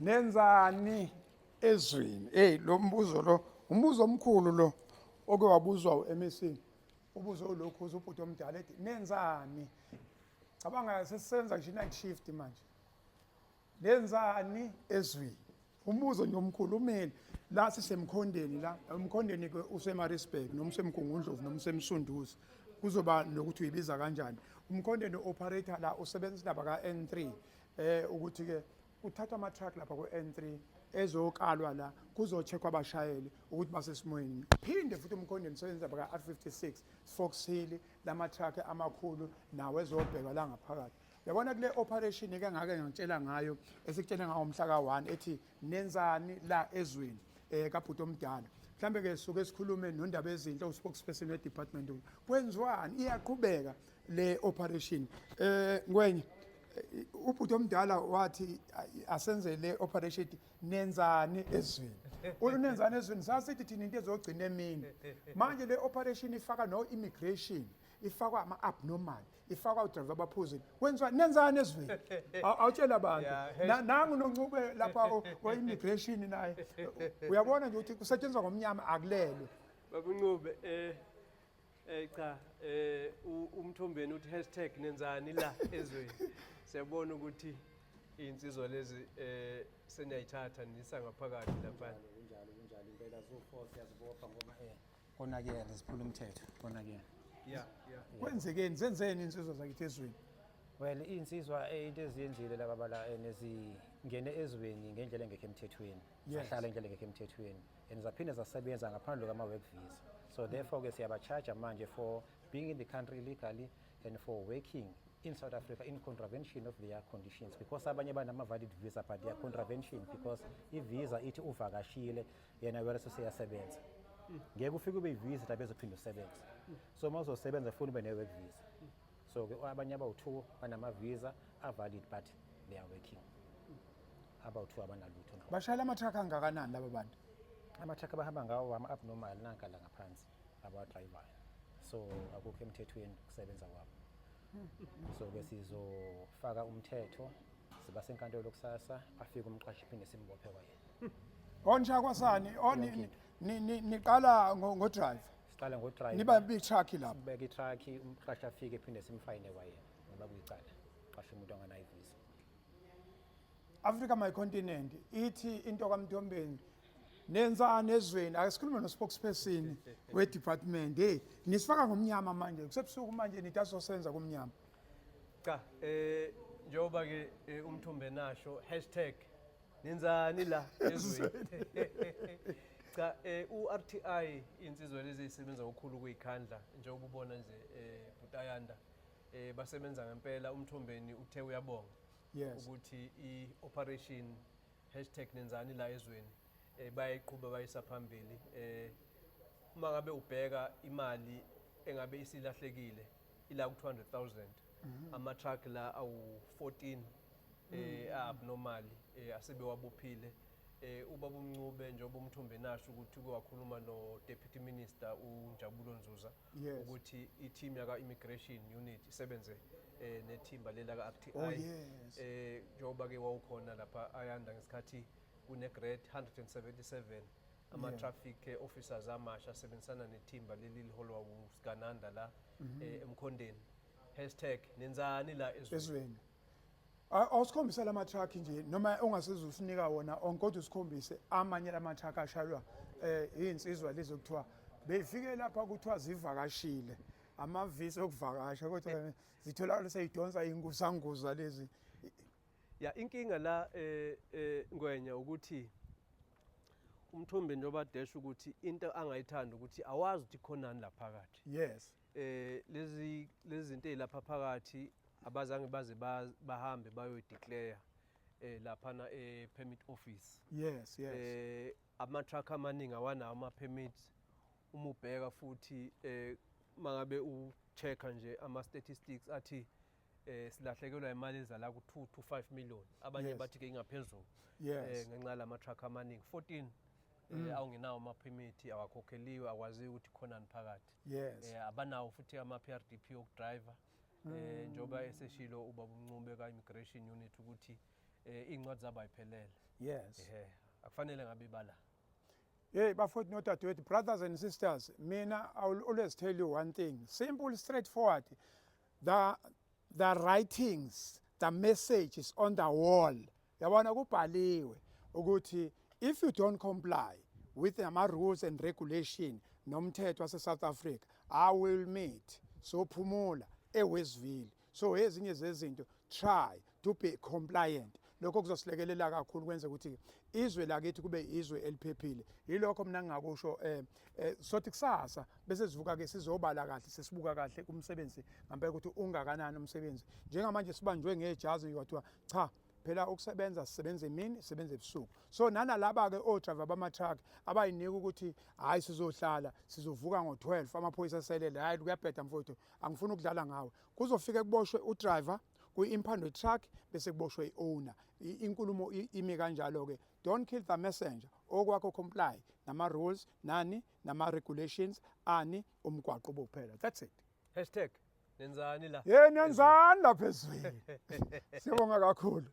Nenzani ezweni? Lo mbuzo lo umbuzo omkhulu lo oke wabuzwa uMSC. Ubuzo lokho uzobhuti omdala ethi nenzani? Cabanga sesisenza nje night shift manje. Nenzani ezweni? Umbuzo nje omkhulu umele la sisemkhondeni la emkhondeni ke useMaritzburg noma usemgungundlovu noma usemsunduzi kuzoba nokuthi uyibiza kanjani. Umkhondeni operator la usebenza laba ka N3 ukuthi ke uthatha ama truck lapha ku N3 ezokalwa la kuzocheckwa abashayeli ukuthi basesimweni. Phinde futhi umkhondeni usebenza laba ka R56 Fox Hill lama truck amakhulu nawe ezobhekwa la ngaphakathi. Yabona kule operation ke ngake ngitshela ngayo esikutshela ngawo umhla ka1 ethi nenzani la ezweni kaBhuti omdala. Mhlambe ke suke sikhulume nondaba ezinhle uspokesperson we department kwenziwani iyaqhubeka le operation ngwenye uBhuti omdala wathi asenze le operation nenzani ezweni ulunenzani ezweni sasithi thina into ezogcina emini manje le operation ifaka no immigration ifakwa ama abnormal ifakwa udriver abaphuzile kwenziwa nenzani ezweni awutshela abantu nangu noncube lapha ko immigration naye uyabona nje ukuthi kusetshenzwa ngomnyama akulelwe babuncube cha umthombeni uthi #nenzani la ezweni siyabona ukuthi insizwa lezi seniyayithatha nisa ngaphakathi lapha kunjalo impela zo4 siyazibopha ngoma konakela siphula umthetho konakela kwenzekeni zenzeni insizwa zakithi ezweni well insizwa into eziyenzile lababala nezingene ezweni ngendlela engekho emthethweni sahlala ngendlela engekho emthethweni zaphinde zasebenza ngaphandle kwama work visa so therefore ke siyabacharge manje for being in the country illegally and for working in South Africa in contravention of their conditions because abanye banama valid visa but their contravention because ivisa ithi uvakashile yena wena seyasebenza ngeke ufike ube ivisa bezophinda usebenza so mawuzosebenza futhi ube ne work visa so ke abanye abawu2 banama visa are valid but they are working abawu2 abanalutho bashayela ama truck angakanani laba bantu ama truck abahamba ngawo ama abnormal nankala ngaphansi aba driver so akukho emthethweni kusebenza kwabo so ke sizofaka umthetho siba senkantolo kusasa afike umqashi phinde simbophe kwaye onja kwasani niqala ngo driver siqala ngo driver niba big truck lapha beka itruck umqashi afike phinde simfine kwaye ngoba kuyicala qasha umuntu anganayo visa Africa my continent ithi into kaMthombeni nenzani ezweni akasikhulume no spokesperson we department nisifaka ngomnyama manje kusebusuku manje nithi asosenza kumnyama cha njoba ke umthombe nasho #nenzani la ezweni cha uRTI insizwa lezi isebenza ngokukhulu kuyikhandla njengoba ubona nje Butayanda basebenza ngempela umthombeni uthe uyabonga ukuthi ioperation #nenzani la ezweni bayiqhubeka bayisa phambili uma ngabe ubheka imali engabe isilahlekile ila ku 200,000 ama truck la awu 14 abnormal asebe wabophile ubaba uMncube njengoba umthombe nasho ukuthi kwakhuluma no deputy minister uNjabulo Nzuza ukuthi i-team yaka immigration unit isebenze nethimba lela ka RTI njengoba ke wawukhona lapha ayanda ngesikhathi kune grade 177 ama traffic officers amasha sebenzisana nethimba leli liholwa uSigananda la emkhondeni #nenzani la ezweni awusikhombisa lama truck nje noma ungasiza usinika wona onkodwa usikhombise amanye lama truck ashaywa insizwa lezi okuthiwa befike lapha kuthiwa zivakashile amavisa okuvakasha kodwa zitholakala seyidonsa ingusanguza lezi ya inkinga la ngwenya ukuthi umthombe njoba dash ukuthi into angayithanda ukuthi awazi ukuthi khonani la phakathi yes lezi zinto ezilapha phakathi abazange baze bahambe bayo declare lapha na permit office yes ama truck amaningi awana ama permits uma ubheka futhi mangabe u-check nje ama statistics athi silahlekelwa imali ezala ku2 to 5 million abanye bathi ke ingaphezulu ngenxa lama truck amaningi 14 awungenawo ama permit awakhokheliwe akwazi ukuthi khonani phakathi abanawo futhi ama PRDP okudriver njoba eseshilo ubaba uMncube ka immigration unit ukuthi iy'ncwadi zabo ayiphelele. Yes. Akufanele ngabe ibala. Hey, bafowethu nodadewethu, brothers and sisters, mina I will always tell you one thing, simple, straightforward. The writings, the message is on the wall. Yabona kubhaliwe ukuthi if you don't comply with the rules and regulation nomthetho wase South Africa, I will meet so phumula eWestville. So ezinye zezinto try to be compliant. Lokho kuzosilekelela kakhulu kwenze ukuthi izwe lakithi kube izwe eliphephile. Yilokho mina ngingakusho sothi kusasa bese sivuka ke sizobala kahle sesibuka kahle kumsebenzi ngempela ukuthi ungakanani umsebenzi. Njengamanje sibanjwe ngejazi kwathiwa cha phela ukusebenza sisebenza emini sisebenza ebusuku. So nana laba ke o-driver bama-truck abayinika ukuthi hayi sizohlala sizovuka ngo-12 amaphoyisa aselele hayi kuyabheda mfowethu angifuni ukudlala ngawe. Kuzofike kuboshwe u-driver kwi-impound truck bese kuboshwe i-owner. Inkulumo imi kanjalo ke. Don't kill the messenger. Okwakho comply nama-rules nani nama-regulations ani umgwaqo bokuphela. That's it. #nenzani la. Nenzani lapha ezweni. Siyabonga kakhulu.